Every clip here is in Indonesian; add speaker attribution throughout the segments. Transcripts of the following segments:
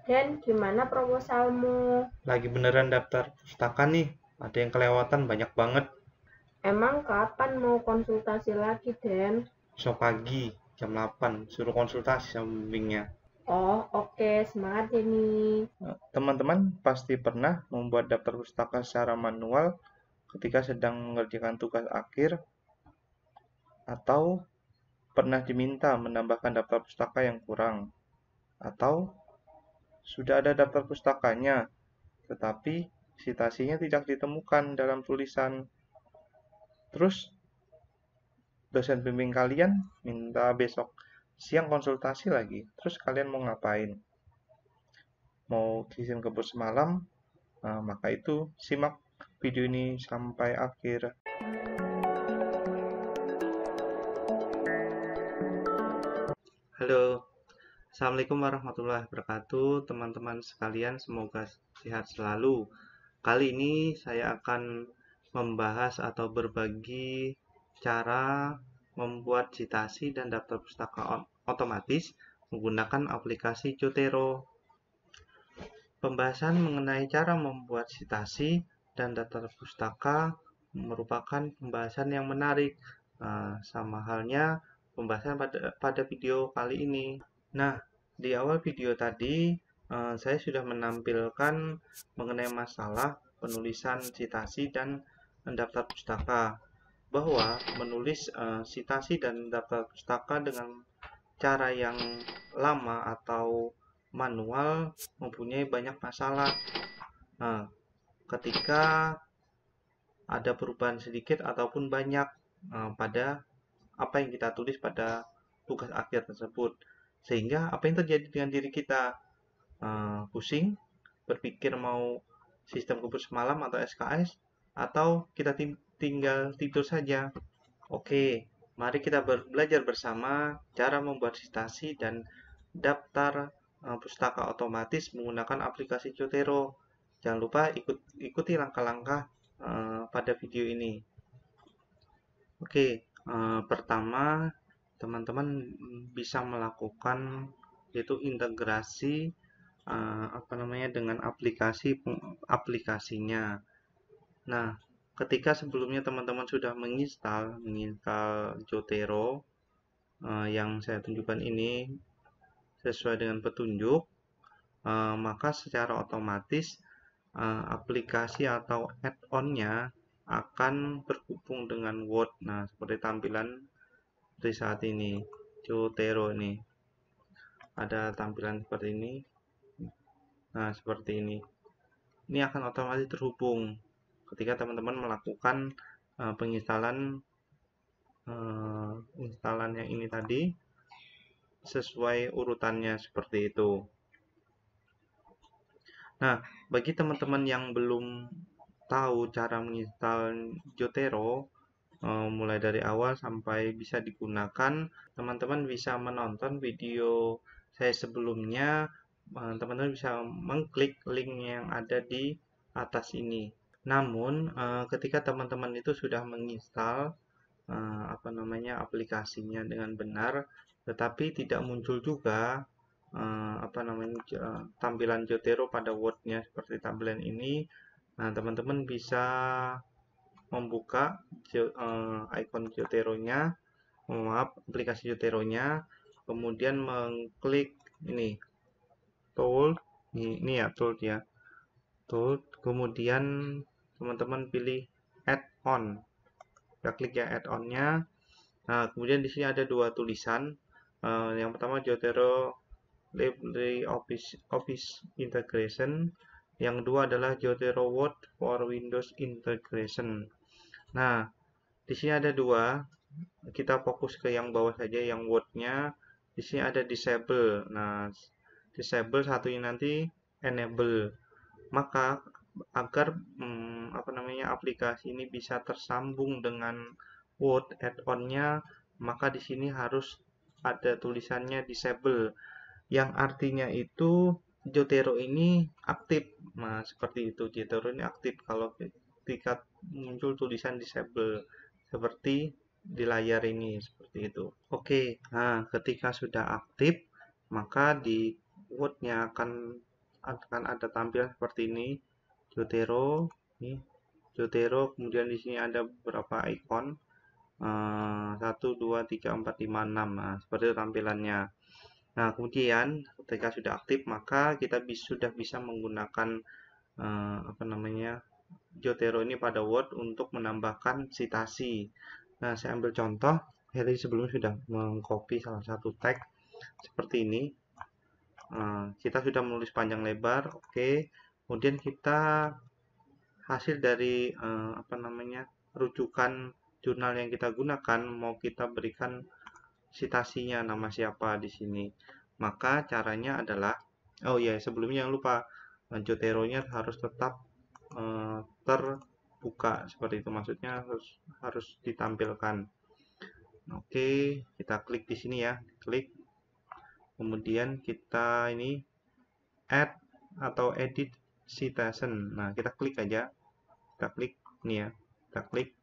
Speaker 1: Dan gimana proposalmu?
Speaker 2: Lagi beneran daftar pustaka nih. Ada yang kelewatan banyak banget.
Speaker 1: Emang kapan mau konsultasi lagi, Den?
Speaker 2: Besok pagi jam 8 suruh konsultasi sama bimbingnya.
Speaker 1: Oh, oke, semangat Denny.
Speaker 2: Teman-teman pasti pernah membuat daftar pustaka secara manual ketika sedang mengerjakan tugas akhir atau pernah diminta menambahkan daftar pustaka yang kurang atau sudah ada daftar pustakanya tetapi citasinya tidak ditemukan dalam tulisan. Terus dosen bimbing kalian minta besok siang konsultasi lagi. Terus kalian mau ngapain? Mau izin kebut semalam? Nah, maka itu simak video ini sampai akhir. Halo, Assalamualaikum warahmatullahi wabarakatuh, teman-teman sekalian. Semoga sehat selalu. Kali ini saya akan membahas atau berbagi cara membuat citasi dan daftar pustaka otomatis menggunakan aplikasi Jotero. Pembahasan mengenai cara membuat citasi dan daftar pustaka merupakan pembahasan yang menarik, sama halnya pembahasan pada video kali ini. Nah, di awal video tadi saya sudah menampilkan mengenai masalah penulisan citasi dan daftar pustaka, bahwa menulis citasi dan daftar pustaka dengan cara yang lama atau manual mempunyai banyak masalah. Nah, ketika ada perubahan sedikit ataupun banyak pada apa yang kita tulis pada tugas akhir tersebut, sehingga apa yang terjadi dengan diri kita, pusing, berpikir mau sistem kubus semalam atau SKS, atau kita tinggal tidur saja. Oke, mari kita belajar bersama cara membuat citasi dan daftar pustaka otomatis menggunakan aplikasi Jotero. Jangan lupa ikuti langkah-langkah pada video ini. Oke, pertama teman-teman bisa melakukan yaitu integrasi dengan aplikasinya. Nah, ketika sebelumnya teman-teman sudah menginstal Jotero yang saya tunjukkan ini sesuai dengan petunjuk, maka secara otomatis aplikasi atau add-on-nya akan berhubung dengan Word. Nah, seperti tampilan di saat ini, Jotero ini ada tampilan seperti ini. Nah, seperti ini. Ini akan otomatis terhubung ketika teman-teman melakukan penginstalan instalan yang ini tadi sesuai urutannya seperti itu. Nah, bagi teman-teman yang belum tahu cara menginstal Jotero mulai dari awal sampai bisa digunakan, teman-teman bisa menonton video saya sebelumnya. Teman-teman bisa mengklik link yang ada di atas ini. Namun, ketika teman-teman itu sudah menginstal aplikasinya dengan benar, tetapi tidak muncul juga tampilan Jotero pada Word-nya seperti tampilan ini. Nah, teman-teman bisa membuka icon Jotero-nya, aplikasi Jotero-nya, kemudian mengklik ini tool, ini ya tool ya, tool, kemudian teman-teman pilih add-on, kita klik ya add-on-nya. Nah, kemudian di sini ada dua tulisan. Yang pertama Jotero LibreOffice Integration. Yang kedua adalah Jotero Word for Windows Integration. Nah, di sini ada dua. Kita fokus ke yang bawah saja, yang Word-nya. Di sini ada disable. Nah, disable satunya nanti enable. Maka agar aplikasi ini bisa tersambung dengan Word add-on-nya, maka di sini harus ada tulisannya disable, yang artinya itu Jotero ini aktif. Nah, seperti itu, Jotero ini aktif kalau ketika muncul tulisan disable seperti di layar ini, seperti itu. Oke, nah ketika sudah aktif, maka di Word-nya akan akan ada tampilan seperti ini, Zotero, nih, Zotero, kemudian di sini ada beberapa ikon, 1, 2, 3, 4, 5, 6, nah seperti itu tampilannya. Nah kemudian ketika sudah aktif maka kita sudah bisa menggunakan apa namanya, Zotero ini pada Word untuk menambahkan citasi. Nah saya ambil contoh, saya tadi sebelumnya sudah mengcopy salah satu teks seperti ini. Kita sudah menulis panjang lebar, oke. Kemudian kita hasil dari apa namanya, rujukan jurnal yang kita gunakan mau kita berikan citasinya nama siapa di sini. Maka caranya adalah, oh ya sebelumnya yang lupa, Zotero-nya harus tetap terbuka seperti itu, maksudnya harus ditampilkan. Oke, kita klik di sini ya, klik. Kemudian kita ini add atau edit citation. Nah, kita klik aja. Kita klik ini ya. Kita klik.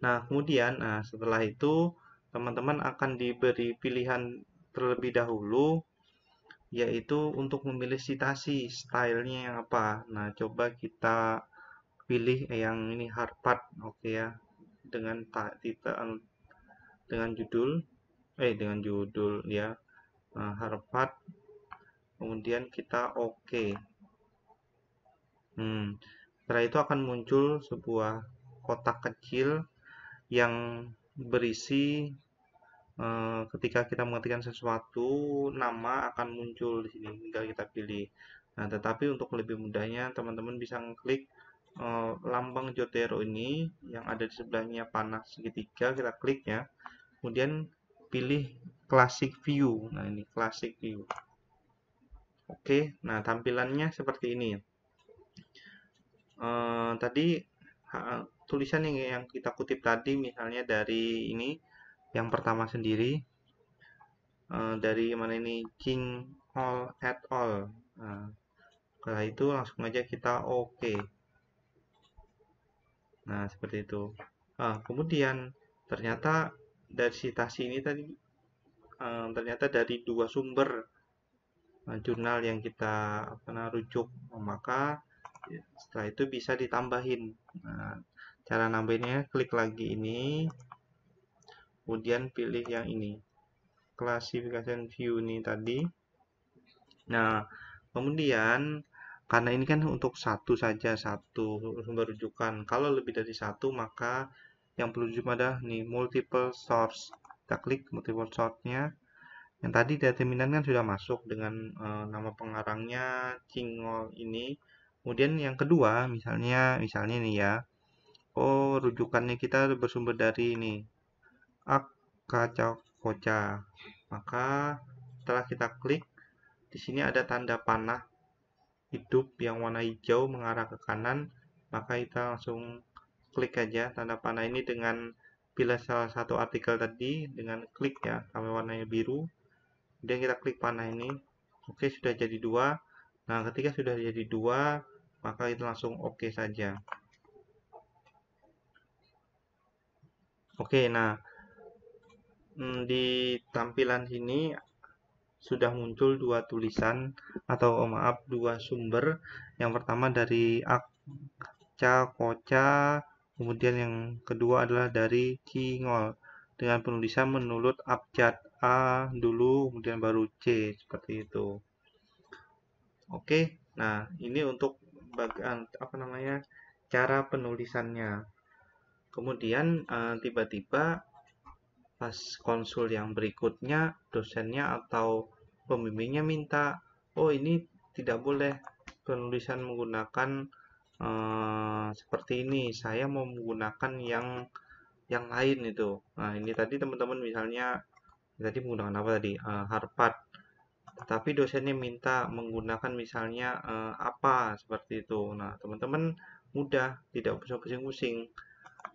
Speaker 2: Nah, kemudian setelah itu teman-teman akan diberi pilihan terlebih dahulu, yaitu untuk memilih citasi stylenya yang apa. Nah, coba kita pilih yang ini Harvard, oke ya, dengan dengan judul ya, Harvard. Kemudian kita oke. Setelah itu akan muncul sebuah kotak kecil yang berisi ketika kita mengetikkan sesuatu, nama akan muncul di sini, tinggal kita pilih. Nah, tetapi untuk lebih mudahnya, teman-teman bisa klik lambang Zotero ini yang ada di sebelahnya panah segitiga, kita klik ya. Kemudian pilih Classic View. Nah, ini Classic View. Oke, nah tampilannya seperti ini. Tadi tulisan yang kita kutip tadi misalnya dari ini yang pertama sendiri, dari mana ini, King All at All. Nah, setelah itu langsung aja kita oke. Nah seperti itu. Kemudian ternyata dari citasi ini tadi ternyata dari dua sumber jurnal yang kita rujuk, maka setelah itu bisa ditambahin. Nah, cara nambahinnya klik lagi ini, kemudian pilih yang ini, classification view ini tadi. Nah, kemudian karena ini kan untuk satu saja, satu sumber rujukan. Kalau lebih dari satu, maka yang perlu dirujuk adalah nih multiple source. Kita klik multiple source-nya. Yang tadi determinan kan sudah masuk dengan nama pengarangnya Cingol ini. Kemudian yang kedua, misalnya nih ya, oh rujukannya kita bersumber dari ini, Akacakoca. Maka setelah kita klik, di sini ada tanda panah hidup yang warna hijau mengarah ke kanan, maka kita langsung klik aja tanda panah ini dengan pilih salah satu artikel tadi dengan klik ya sampai warnanya biru. Kemudian kita klik panah ini. Oke, sudah jadi dua. Nah, ketika sudah jadi dua, maka itu langsung oke saja. Oke, nah di tampilan sini sudah muncul dua tulisan atau maaf dua sumber. Yang pertama dari Akacakoca, kemudian yang kedua adalah dari Cingol dengan penulisan menurut abjad A dulu, kemudian baru C seperti itu. Oke, nah ini untuk bagian apa namanya, cara penulisannya. Kemudian tiba-tiba pas konsul yang berikutnya dosennya atau pembimbingnya minta, oh ini tidak boleh penulisan menggunakan seperti ini, saya mau menggunakan yang lain itu. Nah ini tadi teman-teman misalnya tadi menggunakan apa tadi, Harvard, tapi dosennya minta menggunakan misalnya apa seperti itu. Nah teman-teman mudah, tidak usah pusing-pusing,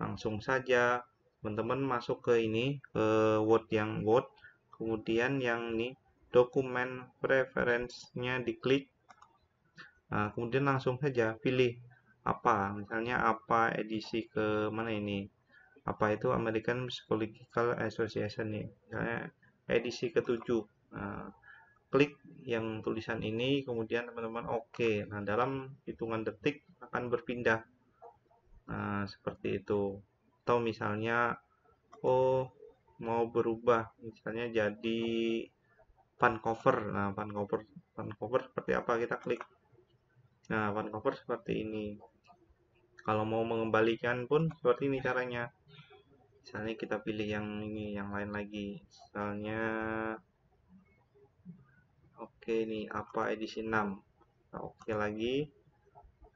Speaker 2: langsung saja teman-teman masuk ke ini, ke Word yang Word, kemudian yang ini dokumen preference-nya diklik. Nah, kemudian langsung saja pilih apa, misalnya apa edisi ke mana ini, apa itu American Psychological Association nih, misalnya edisi ke-7. Nah, klik yang tulisan ini, kemudian teman-teman oke. Nah, dalam hitungan detik akan berpindah. Nah, seperti itu. Atau misalnya, oh mau berubah, misalnya jadi font cover. Nah, font cover seperti apa? Kita klik. Nah, font cover seperti ini. Kalau mau mengembalikan pun seperti ini caranya. Misalnya kita pilih yang ini, yang lain lagi. Misalnya, oke nih, apa edisi 6. Kita oke lagi.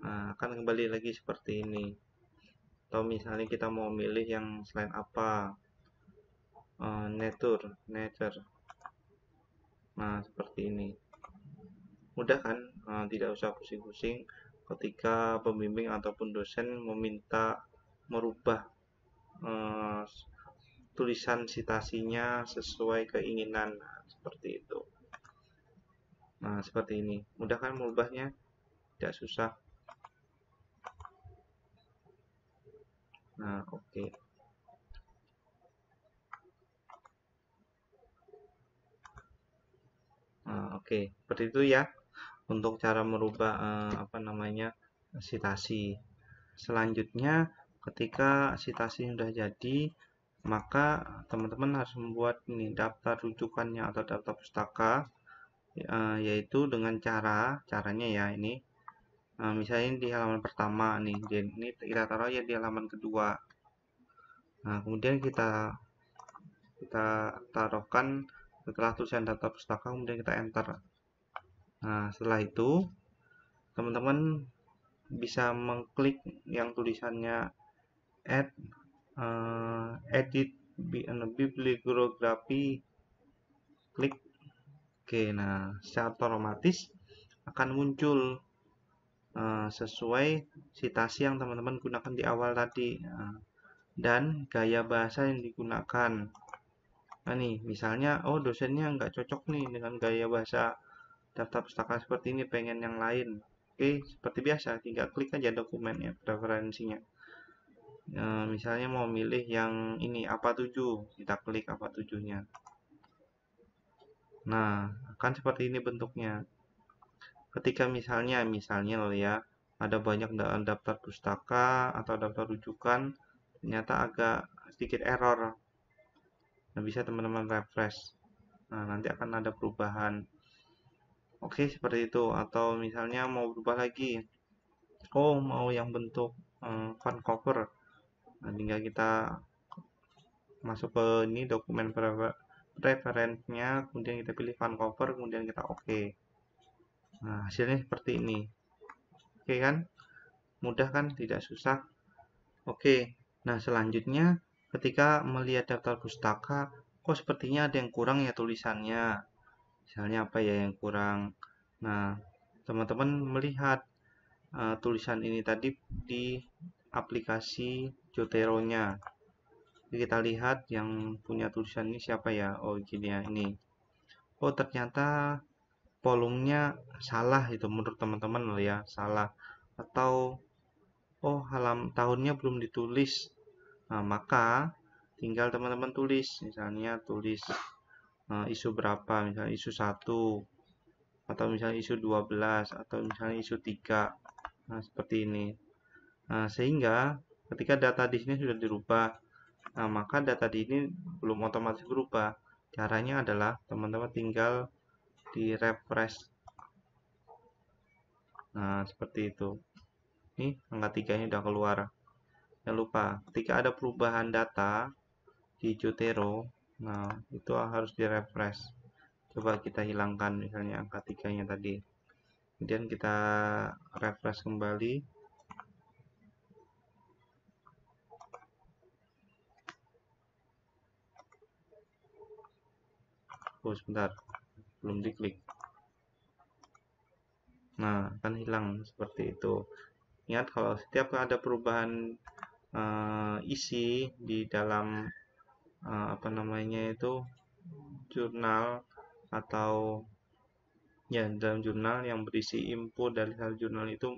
Speaker 2: Nah, akan kembali lagi seperti ini. Atau misalnya kita mau milih yang selain apa, nature. Nah, seperti ini. Mudah kan? Tidak usah pusing-pusing ketika pembimbing ataupun dosen meminta merubah eh, tulisan citasinya sesuai keinginan. Nah, seperti itu. Nah, seperti ini. Mudah kan merubahnya? Tidak susah. Nah, oke. Nah, oke. Seperti itu ya untuk cara merubah citasi. Selanjutnya, ketika citasi sudah jadi, maka teman-teman harus membuat ini daftar rujukannya atau daftar pustaka, yaitu dengan caranya ya ini. Misalnya di halaman pertama nih, ini kita taruh ya di halaman kedua. Nah, kemudian kita taruhkan setelah tulisan daftar pustaka, kemudian kita enter. Nah, setelah itu teman-teman bisa mengklik yang tulisannya add edit bibliografi, klik oke. Nah, secara otomatis akan muncul sesuai citasi yang teman-teman gunakan di awal tadi, dan gaya bahasa yang digunakan. Nah nih, misalnya, oh dosennya nggak cocok nih dengan gaya bahasa daftar pustaka seperti ini, pengen yang lain. Oke, seperti biasa, tinggal klik aja dokumennya, preferensinya. Misalnya mau milih yang ini, apa 7, kita klik apa 7-nya. Nah, akan seperti ini bentuknya. Ketika misalnya loh ya, ada banyak daftar pustaka atau daftar rujukan, ternyata agak sedikit error. Nah, bisa teman-teman refresh. Nah, nanti akan ada perubahan. Oke, seperti itu. Atau misalnya mau berubah lagi. Oh, mau yang bentuk font cover. Nah, tinggal kita masuk ke ini dokumen preferensinya, kemudian kita pilih font cover, kemudian kita oke. Nah, hasilnya seperti ini. Oke kan? Mudah kan? Tidak susah. Oke. Nah, selanjutnya ketika melihat daftar pustaka, kok sepertinya ada yang kurang ya tulisannya. Misalnya apa ya yang kurang? Nah, teman-teman melihat tulisan ini tadi di aplikasi Jotero-nya. Kita lihat yang punya tulisan ini siapa ya? Oh, gini ya, ini. Oh, ternyata volumenya salah itu menurut teman-teman loh ya, salah. Atau oh, tahunnya belum ditulis. Nah, maka tinggal teman-teman tulis, misalnya tulis isu berapa, misalnya isu 1, atau misalnya isu 12, atau misalnya isu 3. Nah, seperti ini. Nah, sehingga ketika data di sini sudah dirubah, nah, maka data di ini belum otomatis berubah. Caranya adalah teman-teman tinggal di refresh. Nah, seperti itu. Ini angka 3-nya udah keluar. Jangan lupa, ketika ada perubahan data di Jotero, nah itu harus di refresh. Coba kita hilangkan misalnya angka 3-nya tadi. Kemudian kita refresh kembali. Oh, sebentar. Belum diklik. Nah, akan hilang seperti itu. Ingat kalau setiap ada perubahan isi di dalam jurnal atau ya dalam jurnal yang berisi info dari hal jurnal itu,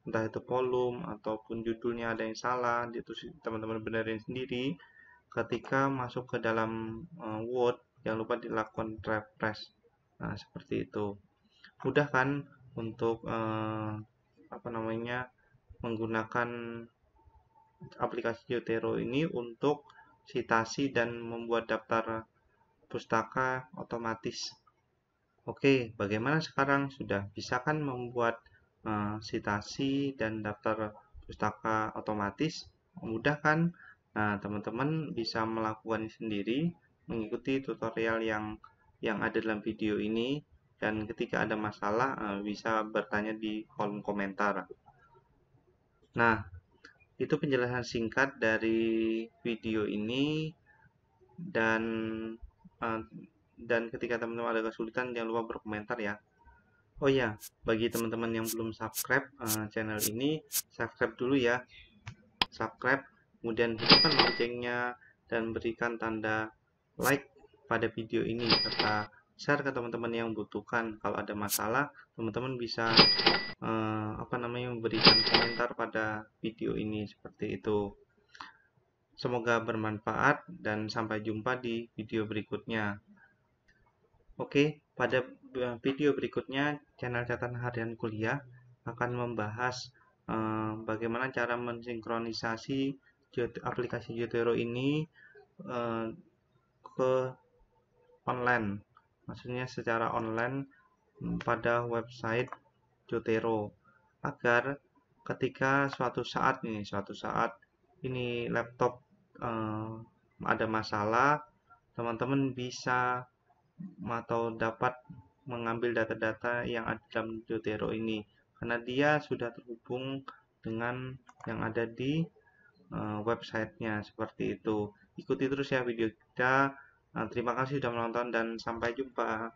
Speaker 2: entah itu volume ataupun judulnya ada yang salah, itu teman-teman benerin sendiri. Ketika masuk ke dalam Word, jangan lupa dilakukan refresh. Nah, seperti itu. Mudah kan untuk menggunakan aplikasi Zotero ini untuk citasi dan membuat daftar pustaka otomatis. Oke, bagaimana sekarang? Sudah bisa kan membuat citasi dan daftar pustaka otomatis? Mudah kan? Nah, teman-teman bisa melakukan sendiri, mengikuti tutorial yang ada dalam video ini, dan ketika ada masalah bisa bertanya di kolom komentar. Nah, itu penjelasan singkat dari video ini, dan eh, ketika teman-teman ada kesulitan jangan lupa berkomentar ya. Oh ya, bagi teman-teman yang belum subscribe channel ini, subscribe dulu ya. Subscribe, kemudian hidupkan loncengnya dan berikan tanda like pada video ini serta share ke teman-teman yang membutuhkan. Kalau ada masalah, teman-teman bisa memberikan komentar pada video ini seperti itu. Semoga bermanfaat dan sampai jumpa di video berikutnya. Oke, pada video berikutnya channel catatan harian kuliah akan membahas bagaimana cara mensinkronisasi aplikasi Zotero ini ke online. Maksudnya secara online pada website Zotero agar ketika suatu saat ini laptop ada masalah, teman-teman bisa atau dapat mengambil data-data yang ada dalam Zotero ini karena dia sudah terhubung dengan yang ada di websitenya seperti itu. Ikuti terus ya video kita. Terima kasih sudah menonton dan sampai jumpa.